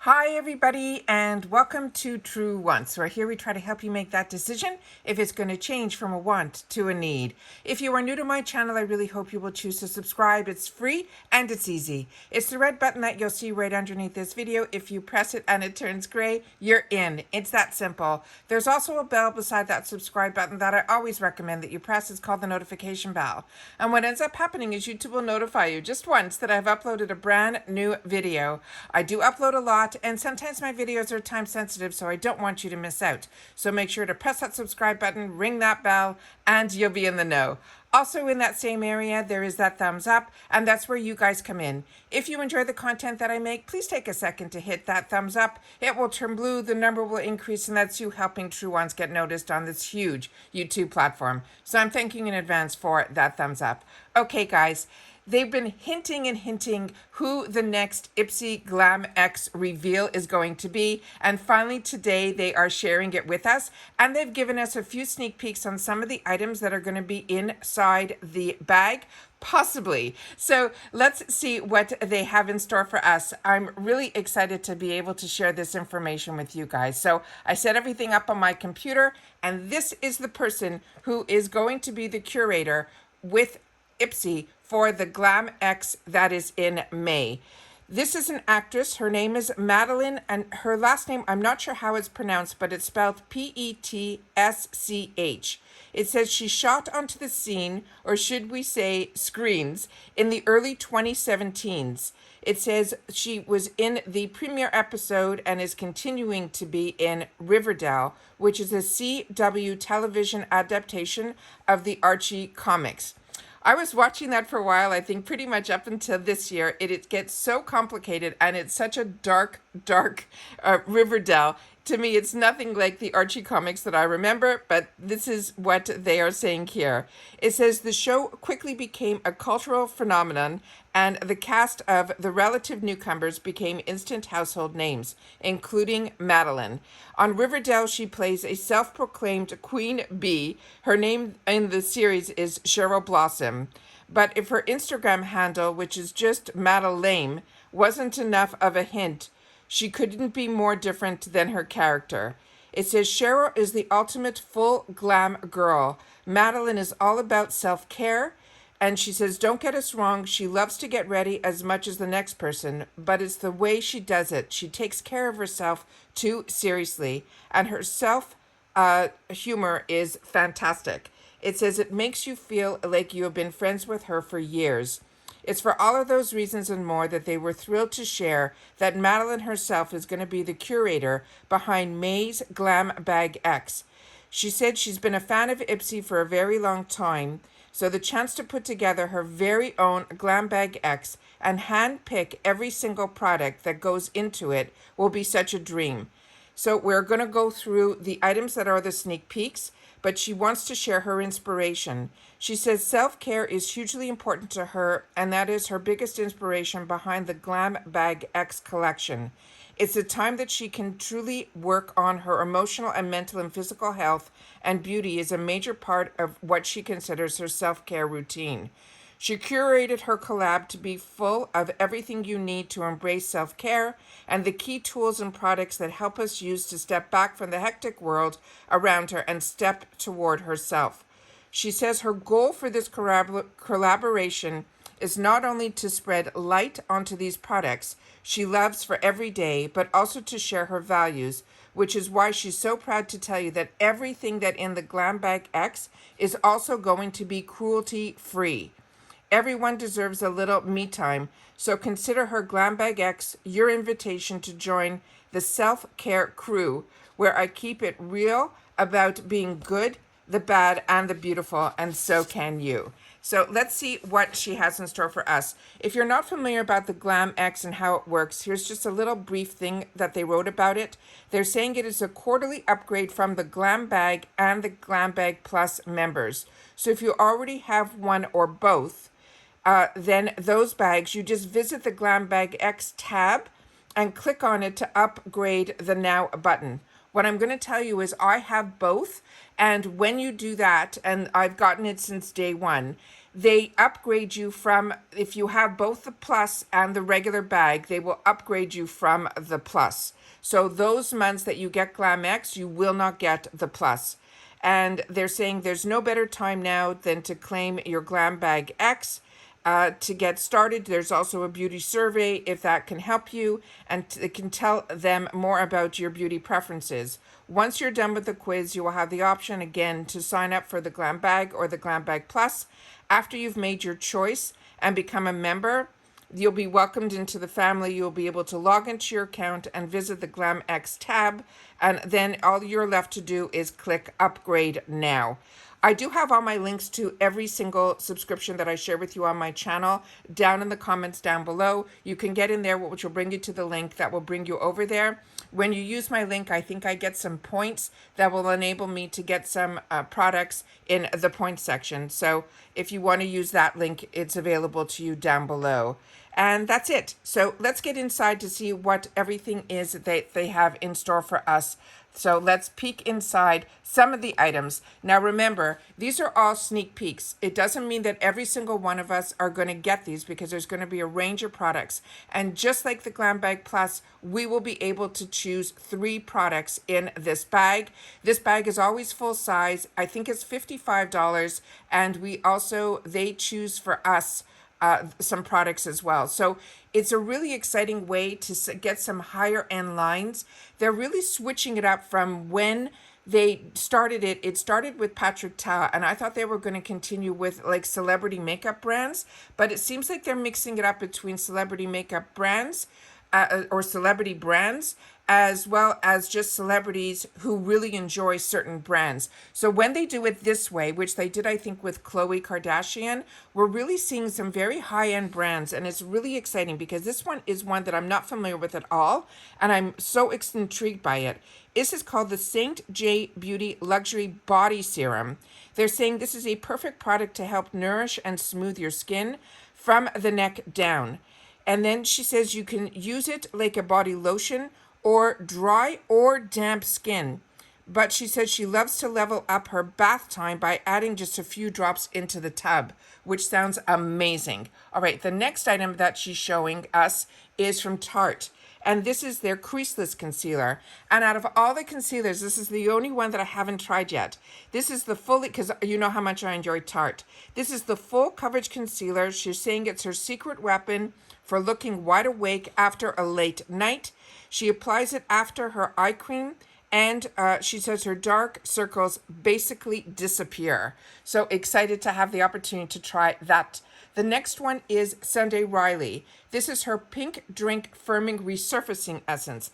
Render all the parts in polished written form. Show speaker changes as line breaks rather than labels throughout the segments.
Hi everybody and welcome to True Wants, where here we try to help you make that decision if it's going to change from a want to a need. If you are new to my channel, I really hope you will choose to subscribe. It's free and it's easy. It's the red button that you'll see right underneath this video. If you press it and it turns gray, you're in. It's that simple. There's also a bell beside that subscribe button that I always recommend that you press. It's called the notification bell. And what ends up happening is YouTube will notify you just once that I've uploaded a brand new video. I do upload a lot, and sometimes my videos are time sensitive, so I don't want you to miss out. So make sure to press that subscribe button, ring that bell, and you'll be in the know. Also in that same area, there is that thumbs up, and that's where you guys come in. If you enjoy the content that I make, please take a second to hit that thumbs up. It will turn blue, the number will increase, and that's you helping True Ones get noticed on this huge YouTube platform. So I'm thanking you in advance for that thumbs up. Okay, guys. They've been hinting who the next IPSY GLAM X reveal is going to be. And finally today they are sharing it with us. And they've given us a few sneak peeks on some of the items that are going to be inside the bag. Possibly. So let's see what they have in store for us. I'm really excited to be able to share this information with you guys. So I set everything up on my computer, and this is the person who is going to be the curator with IPSY for the GLAM X that is in May. This is an actress. Her name is Madeline, and her last name, I'm not sure how it's pronounced, but it's spelled Petsch. It says she shot onto the scene, or should we say screens, in the early 2017s. It says she was in the premiere episode and is continuing to be in Riverdale, which is a CW television adaptation of the Archie comics. I was watching that for a while, I think pretty much up until this year. It gets so complicated, and it's such a dark Riverdale. To me, it's nothing like the Archie comics that I remember, but this is what they are saying here. It says the show quickly became a cultural phenomenon, and the cast of the relative newcomers became instant household names, including Madeline. On Riverdale, she plays a self-proclaimed queen bee. Her name in the series is Cheryl Blossom. But if her Instagram handle, which is just Madeline, wasn't enough of a hint, she couldn't be more different than her character. It says Cheryl is the ultimate full glam girl. Madeline is all about self-care. And she says, don't get us wrong, she loves to get ready as much as the next person, but it's the way she does it. She takes care of herself too seriously, and her self-humor is fantastic. It says it makes you feel like you have been friends with her for years. It's for all of those reasons and more that they were thrilled to share that Madeline herself is going to be the curator behind May's Glam Bag X. She said she's been a fan of IPSY for a very long time, so the chance to put together her very own Glam Bag X and hand-pick every single product that goes into it will be such a dream. So we're going to go through the items that are the sneak peeks, but she wants to share her inspiration. She says self-care is hugely important to her, and that is her biggest inspiration behind the Glam Bag X collection. It's a time that she can truly work on her emotional and mental and physical health, and beauty is a major part of what she considers her self-care routine. She curated her collab to be full of everything you need to embrace self-care and the key tools and products that help us use to step back from the hectic world around her and step toward herself. She says her goal for this collaboration is not only to spread light onto these products she loves for every day, but also to share her values, which is why she's so proud to tell you that everything that in the Glam Bag X is also going to be cruelty-free. Everyone deserves a little me time, so consider her Glam Bag X your invitation to join the self-care crew, where I keep it real about being good, the bad, and the beautiful, and so can you. So let's see what she has in store for us. If you're not familiar about the Glam X and how it works, here's just a little brief thing that they wrote about it. They're saying it is a quarterly upgrade from the Glam Bag and the Glam Bag Plus members. So if you already have one or both, then those bags, you just visit the Glam Bag X tab and click on it to upgrade the Now button. What I'm going to tell you is I have both, and when you do that, and I've gotten it since day one, they upgrade you from, if you have both the plus and the regular bag, they will upgrade you from the plus. So those months that you get GLAM X, you will not get the plus. And they're saying there's no better time now than to claim your GLAM Bag X. To get started, there's also a beauty survey if that can help you, and it can tell them more about your beauty preferences. Once you're done with the quiz, you will have the option again to sign up for the GLAM Bag or the GLAM Bag Plus. After you've made your choice and become a member, you'll be welcomed into the family. You'll be able to log into your account and visit the GLAM X tab, and then all you're left to do is click Upgrade Now. I do have all my links to every single subscription that I share with you on my channel down in the comments down below. You can get in there, which will bring you to the link that will bring you over there. When you use my link, I think I get some points that will enable me to get some products in the points section. So if you want to use that link, it's available to you down below. And that's it. So let's get inside to see what everything is that they have in store for us. So let's peek inside some of the items. Now remember, these are all sneak peeks. It doesn't mean that every single one of us are going to get these, because there's going to be a range of products. And just like the GLAM Bag Plus, we will be able to choose 3 products in this bag. This bag is always full size. I think it's $55. And they choose for us some products as well. So it's a really exciting way to get some higher end lines. They're really switching it up from when they started it. It started with Patrick Ta, and I thought they were going to continue with like celebrity makeup brands, but it seems like they're mixing it up between celebrity makeup brands or celebrity brands, as well as just celebrities who really enjoy certain brands. So when they do it this way, which they did, I think, with Khloe Kardashian, we're really seeing some very high-end brands, and it's really exciting because this one is one that I'm not familiar with at all, and I'm so intrigued by it. This is called the St. J Beauty Luxury Body Serum. They're saying this is a perfect product to help nourish and smooth your skin from the neck down. And then she says you can use it like a body lotion or dry or damp skin. But she says she loves to level up her bath time by adding just a few drops into the tub, which sounds amazing. All right, the next item that she's showing us is from Tarte. And this is their creaseless concealer. And out of all the concealers, this is the only one that I haven't tried yet. This is the fully, because you know how much I enjoy Tarte. This is the full coverage concealer. She's saying it's her secret weapon for looking wide awake after a late night. She applies it after her eye cream, and she says her dark circles basically disappear. So excited to have the opportunity to try that. The next one is Sunday Riley. This is her Pink Drink Firming Resurfacing Essence.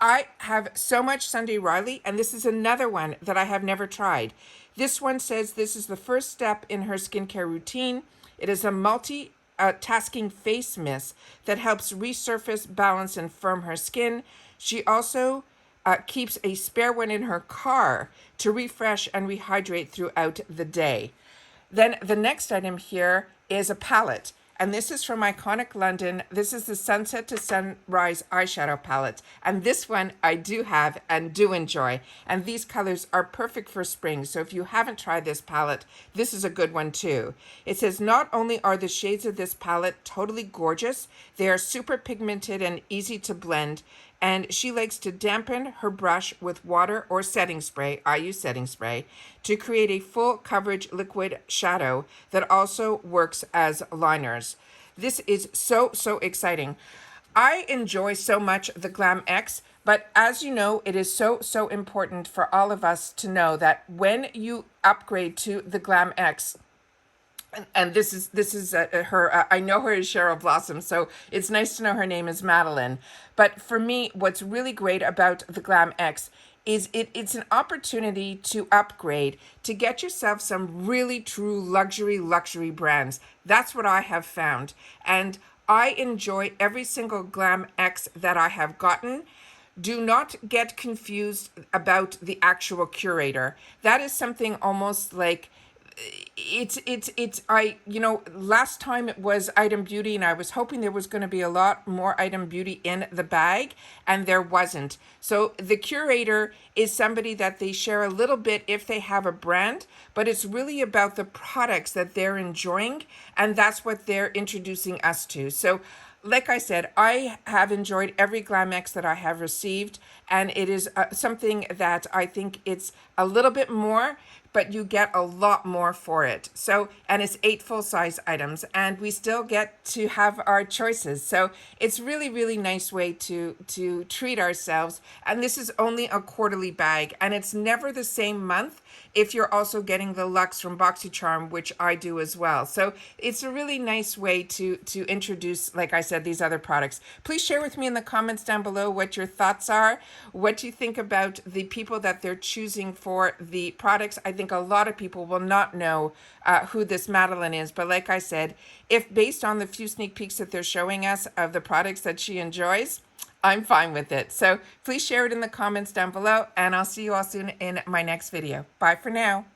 I have so much Sunday Riley, and this is another one that I have never tried. This one says this is the first step in her skincare routine. It is a multi-tasking face mist that helps resurface, balance, and firm her skin. She also keeps a spare one in her car to refresh and rehydrate throughout the day. Then the next item here is a palette, and this is from Iconic London. This is the Sunset to Sunrise eyeshadow palette, and this one I do have and do enjoy, and these colors are perfect for spring. So if you haven't tried this palette, this is a good one too. It says not only are the shades of this palette totally gorgeous, they are super pigmented and easy to blend, and she likes to dampen her brush with water or setting spray, I use setting spray, to create a full coverage liquid shadow that also works as liners. This is so exciting. I enjoy so much the GLAM X, but as you know, it is so important for all of us to know that when you upgrade to the GLAM X, and this is her, I know her as Cheryl Blossom, so it's nice to know her name is Madeline. But for me, what's really great about the GLAM X is it's an opportunity to upgrade, to get yourself some really true luxury brands. That's what I have found. And I enjoy every single GLAM X that I have gotten. Do not get confused about the actual Curator. That is something almost like last time it was Item Beauty, and I was hoping there was going to be a lot more Item Beauty in the bag, and there wasn't. So the Curator is somebody that they share a little bit if they have a brand, but it's really about the products that they're enjoying, and that's what they're introducing us to. So like I said, I have enjoyed every GLAM-X that I have received, and it is something that I think it's a little bit more, but you get a lot more for it. So, and it's 8 full-size items, and we still get to have our choices. So it's really, really nice way to treat ourselves. And this is only a quarterly bag, and it's never the same month if you're also getting the Luxe from BoxyCharm, which I do as well. So it's a really nice way to introduce, like I said, these other products. Please share with me in the comments down below what your thoughts are, what you think about the people that they're choosing for the products. I think a lot of people will not know who this Madeline is, but like I said, if based on the few sneak peeks that they're showing us of the products that she enjoys, I'm fine with it. So please share it in the comments down below, and I'll see you all soon in my next video. Bye for now.